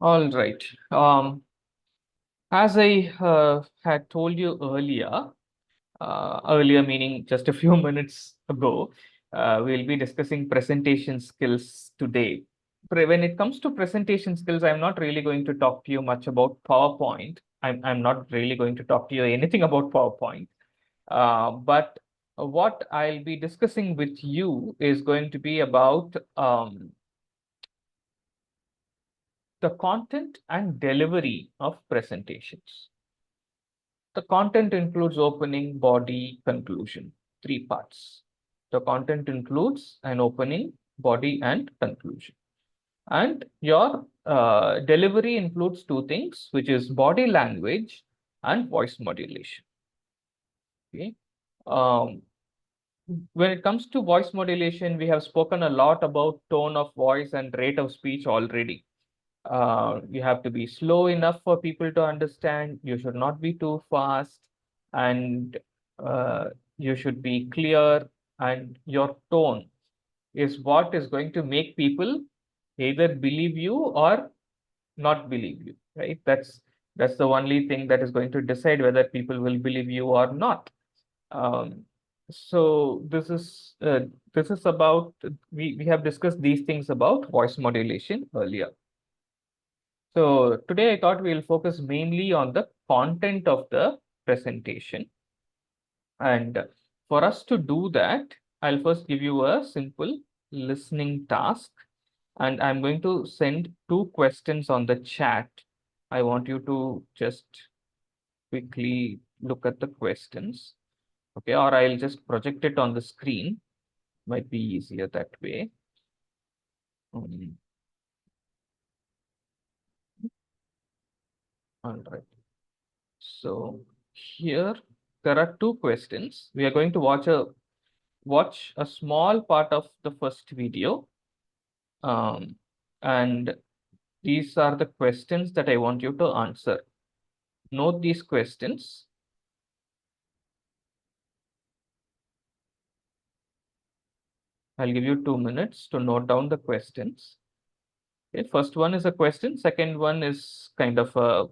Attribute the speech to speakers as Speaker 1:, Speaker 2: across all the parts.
Speaker 1: All right. As I had told you earlier meaning just a few minutes ago, we'll be discussing presentation skills today. When it comes to presentation skills, I'm not really going to talk to you much about PowerPoint. I'm not really going to talk to you anything about PowerPoint. But what I'll be discussing with you is going to be about the content and delivery of presentations. The content includes opening, body, conclusion, three parts. The content includes an opening, body, and conclusion. And your delivery includes two things, which is body language and voice modulation. Okay. Um, when it comes to voice modulation, we have spoken a lot about tone of voice and rate of speech already. You have to be slow enough for people to understand. You should not be too fast, and uh, you should be clear. And your tone is what is going to make people either believe you or not believe you, right? That's the only thing that is going to decide whether people will believe you or not. Um, so this is about we have discussed these things about voice modulation earlier. So today I thought we'll focus mainly on the content of the presentation. And for us to do that, I'll first give you a simple listening task. And I'm going to send two questions on the chat. I want you to just quickly look at the questions. Okay, or I'll just project it on the screen. Might be easier that way. All right. So here there are two questions. We are going to watch a small part of the first video. Um, and these are the questions that I want you to answer. Note these questions. I'll give you 2 minutes to note down the questions. Okay, first one is a question. Second one is kind of a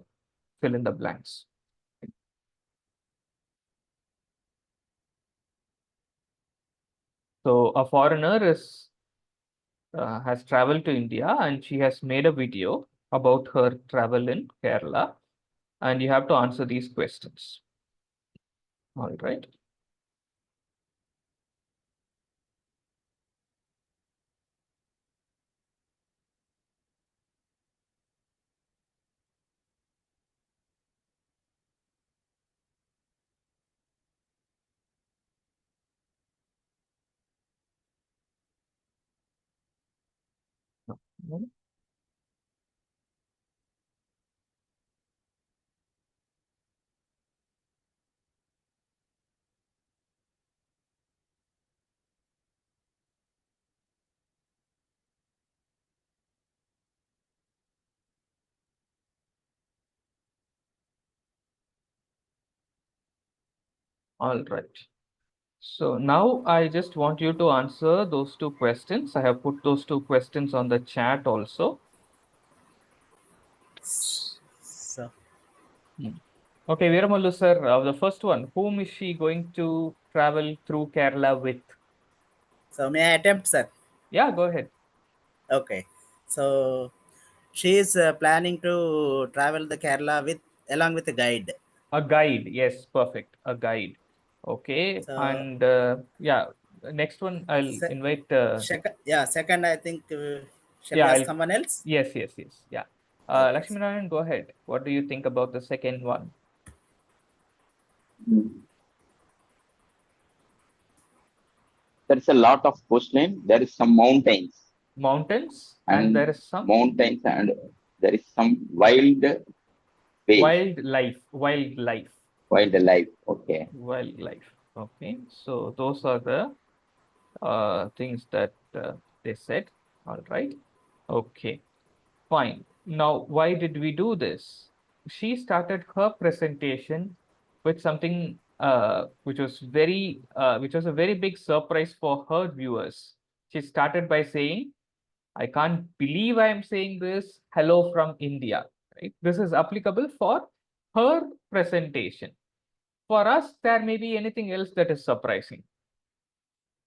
Speaker 1: fill in the blanks. So a foreigner has traveled to India and she has made a video about her travel in Kerala, and you have to answer these questions. All right. All right. So now I just want you to answer those two questions. I have put those two questions on the chat also.
Speaker 2: So,
Speaker 1: Hmm. Okay, Veeramallu sir, the first one, whom is she going to travel through Kerala with?
Speaker 2: so may I attempt, sir?
Speaker 1: Yeah, go ahead.
Speaker 2: Okay. So she is planning to travel the Kerala with along with a guide.
Speaker 1: A guide. Yes, perfect. A guide. Okay.
Speaker 2: So
Speaker 1: And yeah, next one, I'll invite.
Speaker 2: second, I think shall
Speaker 1: Yeah,
Speaker 2: we ask
Speaker 1: I'll.
Speaker 2: someone else?
Speaker 1: Yes. Yeah.
Speaker 2: Okay.
Speaker 1: Lakshmi Narayan, go ahead. What do you think about the second one?
Speaker 3: Mm. There is a lot of coastline. There is some
Speaker 1: Mountains, and there
Speaker 3: and
Speaker 1: is some
Speaker 3: mountains, and there is some wild way,
Speaker 1: wildlife.
Speaker 3: wildlife. Okay.
Speaker 1: Wildlife. Okay. So those are the things that they said. All right. Okay. Fine. Now, why did we do this? She started her presentation with something which was a very big surprise for her viewers. She started by saying, I can't believe I am saying this. Hello from India, right? This is applicable for her presentation. For us, there may be anything else that is surprising.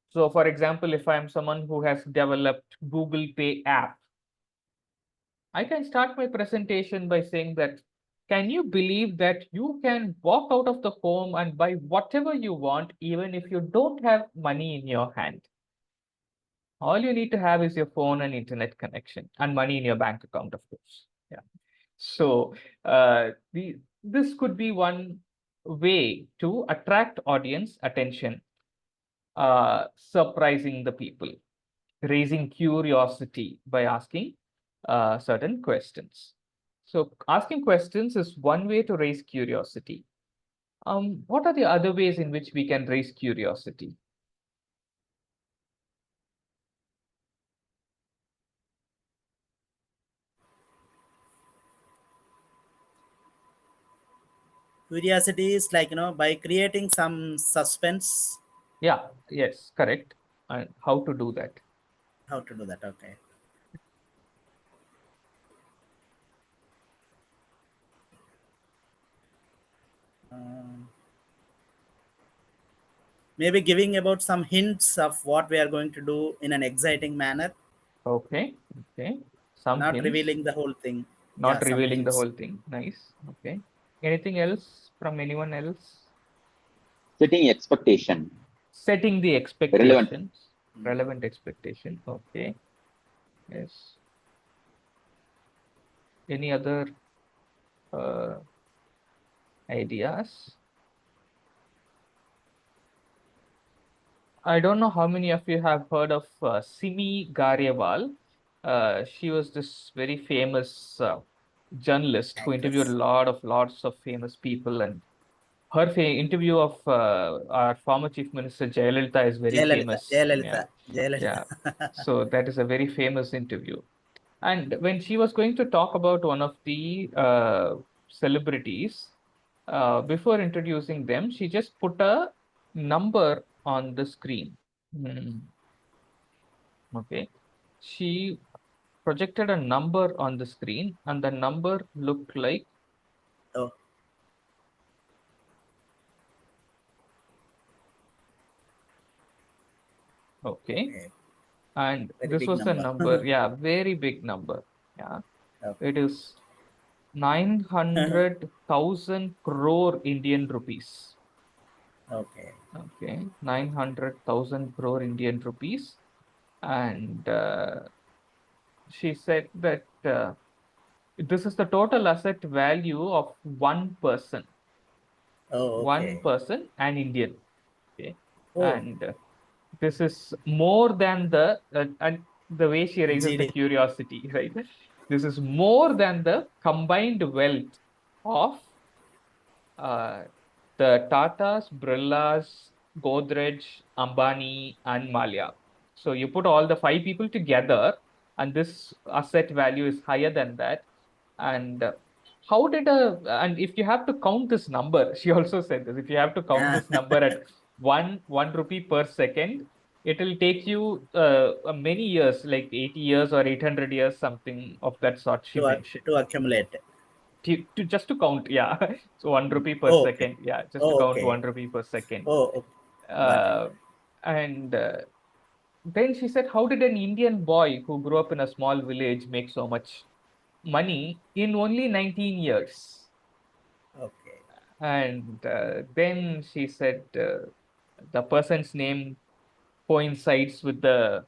Speaker 1: So for example, if I'm someone who has developed Google Pay app, I can start my presentation by saying that, can you believe that you can walk out of the home and buy whatever you want, even if you don't have money in your hand? All you need to have is your phone and internet connection and money in your bank account, of course. Yeah. So this could be one way to attract audience attention, surprising the people, raising curiosity by asking certain questions. So asking questions is one way to raise curiosity. What are the other ways in which we can raise curiosity?
Speaker 2: Curiosity is like, by creating some suspense.
Speaker 1: Yeah, yes, correct. And how to do that?
Speaker 2: How to do that? Okay. Um, Maybe giving about some hints of what we are going to do in an exciting manner,
Speaker 1: Okay, okay. Some
Speaker 2: not
Speaker 1: hints,
Speaker 2: revealing the whole thing. Yeah,
Speaker 1: not
Speaker 2: some
Speaker 1: revealing the
Speaker 2: hints.
Speaker 1: whole thing. Nice. Okay. Anything else from anyone else?
Speaker 3: Setting expectation,
Speaker 1: Setting the
Speaker 3: relevant.
Speaker 1: expectations, relevant expectation. Okay. Yes. Any other uh, ideas? I don't know how many of you have heard of Simi Garewal. She was this very famous journalist who interviewed
Speaker 2: Actress.
Speaker 1: lots of famous people, and her interview of our former Chief Minister Jayalalitha is very
Speaker 2: Jayalalitha.
Speaker 1: famous.
Speaker 2: Jayalalitha.
Speaker 1: Yeah,
Speaker 2: Jayalalitha.
Speaker 1: yeah. So that is a very famous interview. And when she was going to talk about one of the celebrities, before introducing them, she just put a number on the screen. Hmm. Okay. She projected a number on the screen, and the number looked like,
Speaker 2: Oh,
Speaker 1: okay.
Speaker 2: okay.
Speaker 1: And
Speaker 2: Very
Speaker 1: this
Speaker 2: big
Speaker 1: was the
Speaker 2: number.
Speaker 1: number, yeah, very big number. Yeah.
Speaker 2: Okay.
Speaker 1: It is 900,000 crore Indian rupees.
Speaker 2: Okay.
Speaker 1: Okay, 900,000 crore Indian rupees. And she said that this is the total asset value of
Speaker 2: Oh,
Speaker 1: one
Speaker 2: okay.
Speaker 1: person, an Indian. Okay,
Speaker 2: Oh,
Speaker 1: and this is more than and the way she raises the
Speaker 2: GD.
Speaker 1: curiosity, right? This is more than the combined wealth of uh, the Tatas, Birlas, Godrej, Ambani, and Malia. So you put all the five people together, and this asset value is higher than that. And and if you have to count this number, she also said this, if you have to count
Speaker 2: Yeah.
Speaker 1: this number at one rupee per second, it will take you many years, like 80 years or 800 years, something of that sort, she mentioned.
Speaker 2: To accumulate.
Speaker 1: To just to count, yeah. So 1 rupee per
Speaker 2: Oh, okay.
Speaker 1: second, yeah, just to
Speaker 2: Oh,
Speaker 1: count
Speaker 2: okay.
Speaker 1: 1 rupee per second.
Speaker 2: Oh, okay. Got it.
Speaker 1: Uh, and then she said, how did an Indian boy who grew up in a small village make so much money in only 19 years?
Speaker 2: Okay.
Speaker 1: And then she said, the person's name coincides with the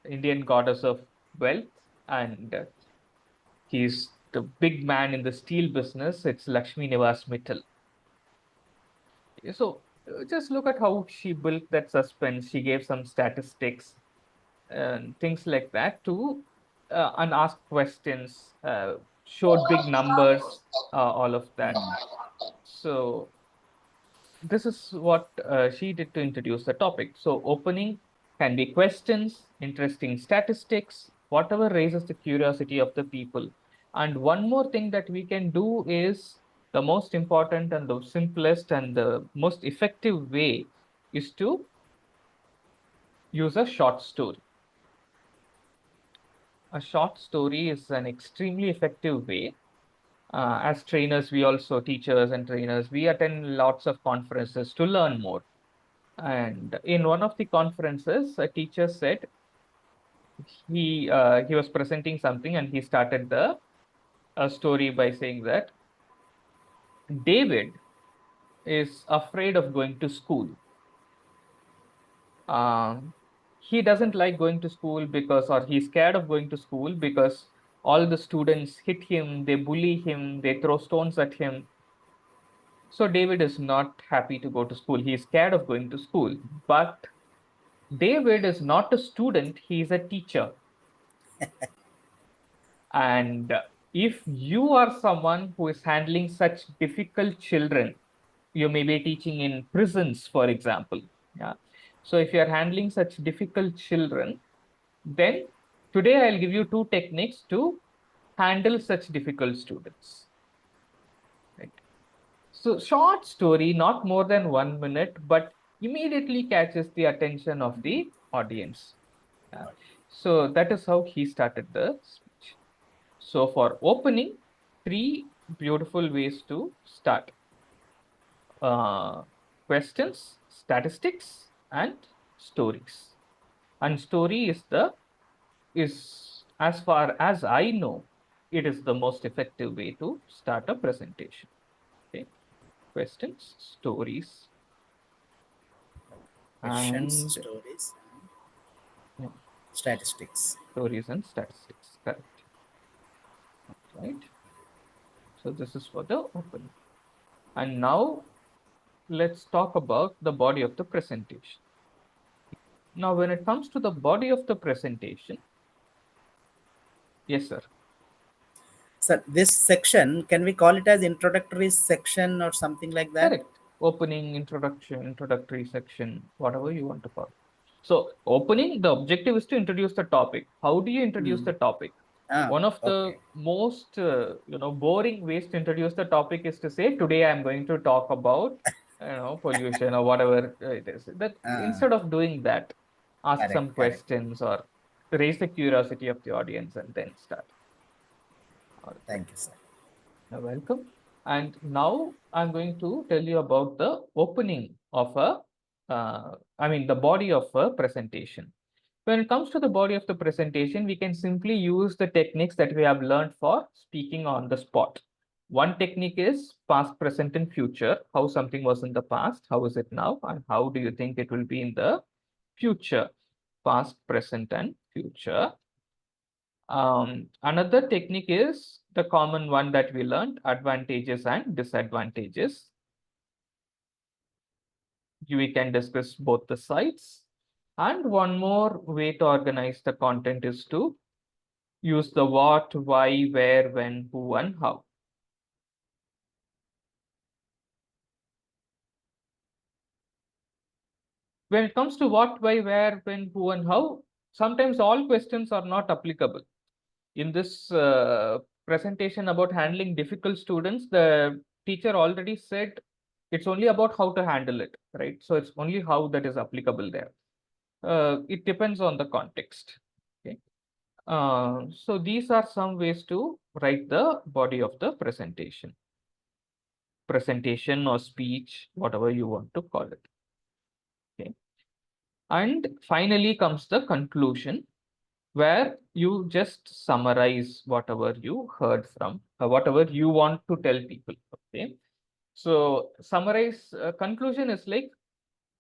Speaker 1: Indian goddess of wealth, and he's the big man in the steel business. It's Lakshmi Nivas Mittal. So just look at how she built that suspense. She gave some statistics and things like that to and ask questions, showed big numbers, all of that. So this is what she did to introduce the topic. So opening can be questions, interesting statistics, whatever raises the curiosity of the people. And one more thing that we can do is the most important and the simplest and the most effective way is to use a short story. a short story is an extremely effective way. As trainers, we also, teachers and trainers, we attend lots of conferences to learn more. And in one of the conferences, a teacher said he was presenting something and he started the story by saying that David is afraid of going to school. He doesn't like going to school because, or he's scared of going to school because all the students hit him, they bully him, they throw stones at him. So David is not happy to go to school. He's scared of going to school. But David is not a student, he is a teacher. And if you are someone who is handling such difficult children, you may be teaching in prisons, for example. Yeah. So if you are handling such difficult children, then today I'll give you two techniques to handle such difficult students. Right. So short story, not more than 1 minute, but immediately catches the attention of the audience. Yeah. So that is how he started the speech. So for opening, three beautiful ways to start. Questions, statistics, and stories. And story is, as far as I know, it is the most effective way to start a presentation. Okay. Questions, stories,
Speaker 2: Questions,
Speaker 1: and
Speaker 2: stories,
Speaker 1: yeah,
Speaker 2: statistics.
Speaker 1: stories and statistics. Correct. Right. So this is for the opening. And now let's talk about the body of the presentation. Now, when it comes to the body of the presentation, yes, sir.
Speaker 2: So this section, can we call it as introductory section or something like that?
Speaker 1: Correct. Opening, introduction, introductory section, whatever you want to call. So, opening, the objective is to introduce the topic. How do you introduce
Speaker 2: Hmm.
Speaker 1: the topic?
Speaker 2: Ah,
Speaker 1: One of the
Speaker 2: okay.
Speaker 1: most boring ways to introduce the topic is to say, today I'm going to talk about pollution or whatever it is. That
Speaker 2: Ah,
Speaker 1: instead of doing that, ask
Speaker 2: correct,
Speaker 1: some
Speaker 2: correct.
Speaker 1: questions or raise the curiosity of the audience and then start. All right.
Speaker 2: Thank you, sir.
Speaker 1: You're welcome. And now I'm going to tell you about the opening of the body of a presentation. When it comes to the body of the presentation, we can simply use the techniques that we have learned for speaking on the spot. One technique is past, present, and future. How something was in the past, how is it now, and how do you think it will be in the future? Past, present, and future. Another technique is the common one that we learned, advantages and disadvantages. We can discuss both the sides. And one more way to organize the content is to use the what, why, where, when, who, and how. When it comes to what, why, where, when, who, and how, sometimes all questions are not applicable. In this presentation about handling difficult students, the teacher already said it's only about how to handle it, right? So it's only how that is applicable there. It depends on the context. Okay. So these are some ways to write the body of the presentation or speech, whatever you want to call it. Okay. And finally comes the conclusion, where you just summarize whatever you heard from, whatever you want to tell people. Okay. So summarize, conclusion is like,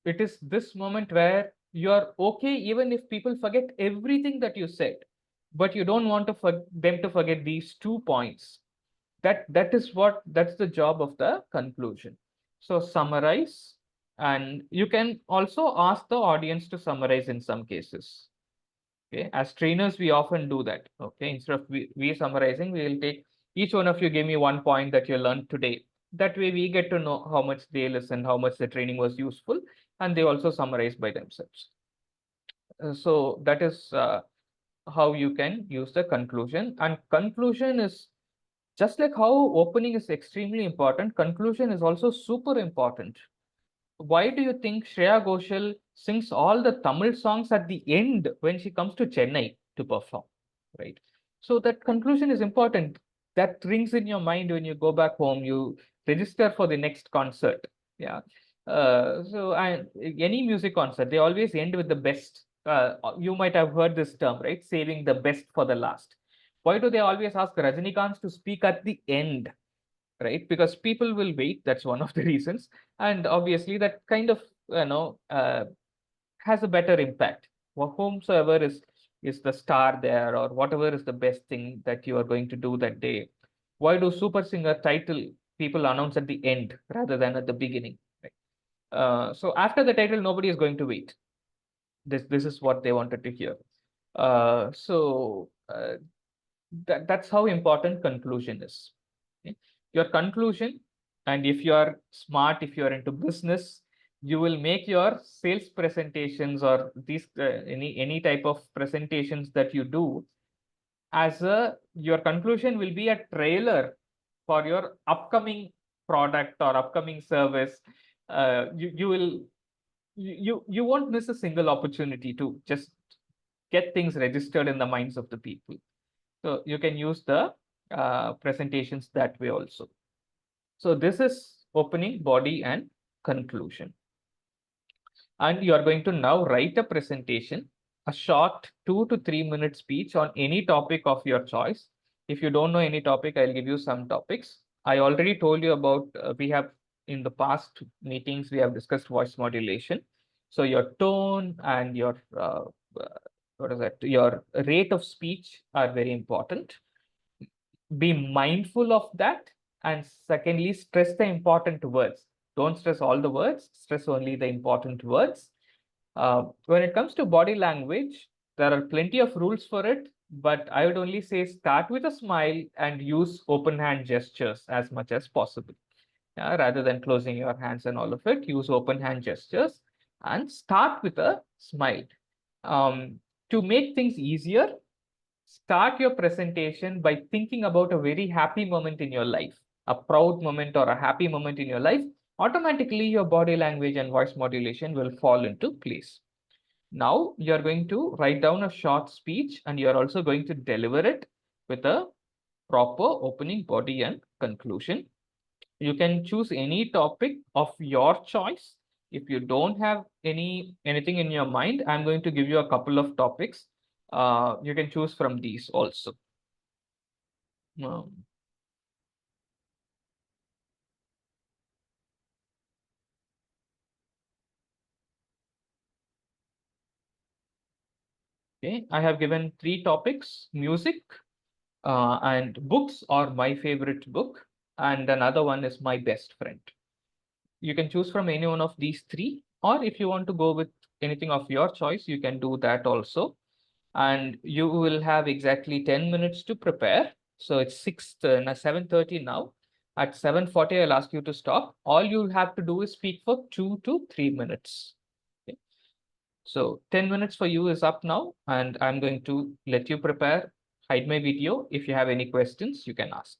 Speaker 1: it is this moment where you are okay even if people forget everything that you said, but you don't want to them to forget these 2 points. That's the job of the conclusion. So summarize, and you can also ask the audience to summarize in some cases. Okay, as trainers, we often do that. Okay, instead of we summarizing, we will take each one of you give me 1 point that you learned today. That way, we get to know how much they listened, how much the training was useful, and they also summarize by themselves. So that is how you can use the conclusion. And conclusion is just like how opening is extremely important. Conclusion is also super important. Why do you think Shreya Ghoshal sings all the Tamil songs at the end when she comes to Chennai to perform? right? So that conclusion is important. That rings in your mind when you go back home, you register for the next concert. Yeah. Any music concert, they always end with the best. You might have heard this term, right? Saving the best for the last. Why do they always ask Rajinikanth to speak at the end? Right? Because people will wait. That's one of the reasons. And obviously, that kind of, has a better impact. Whomsoever is the star there, or whatever is the best thing that you are going to do that day. Why do super singer title people announce at the end rather than at the beginning? Right? So after the title, nobody is going to wait. This is what they wanted to hear. That's how important conclusion is. Okay? Your conclusion, and if you are smart, if you are into business, you will make your sales presentations or these any type of presentations that you do as your conclusion will be a trailer for your upcoming product or upcoming service. You will you won't miss a single opportunity to just get things registered in the minds of the people. So you can use the presentations that way also. So this is opening, body, and conclusion. And you are going to now write a presentation, a short 2 to 3 minute speech on any topic of your choice. If you don't know any topic, I'll give you some topics. I already told you about, we have in the past meetings, we have discussed voice modulation. So your tone and your, what is that, your rate of speech are very important. Be mindful of that. And secondly, stress the important words. Don't stress all the words, stress only the important words. When it comes to body language, there are plenty of rules for it, but I would only say start with a smile and use open hand gestures as much as possible. Rather than closing your hands and all of it, use open hand gestures and start with a smile. To make things easier, start your presentation by thinking about a very happy moment in your life, a proud moment or a happy moment in your life. Automatically, your body language and voice modulation will fall into place. Now, you're going to write down a short speech and you're also going to deliver it with a proper opening, body, and conclusion. You can choose any topic of your choice. If you don't have anything in your mind, I'm going to give you a couple of topics. You can choose from these also. Um, okay, I have given 3 topics: music, and books, or my favorite book, and another one is my best friend. You can choose from any one of these 3, or if you want to go with anything of your choice, you can do that also. And you will have exactly 10 minutes to prepare. So it's 7:30 now. At 7:40, I'll ask you to stop. All you'll have to do is speak for 2 to 3 minutes. Okay. So 10 minutes for you is up now, and I'm going to let you prepare, hide my video. If you have any questions, you can ask.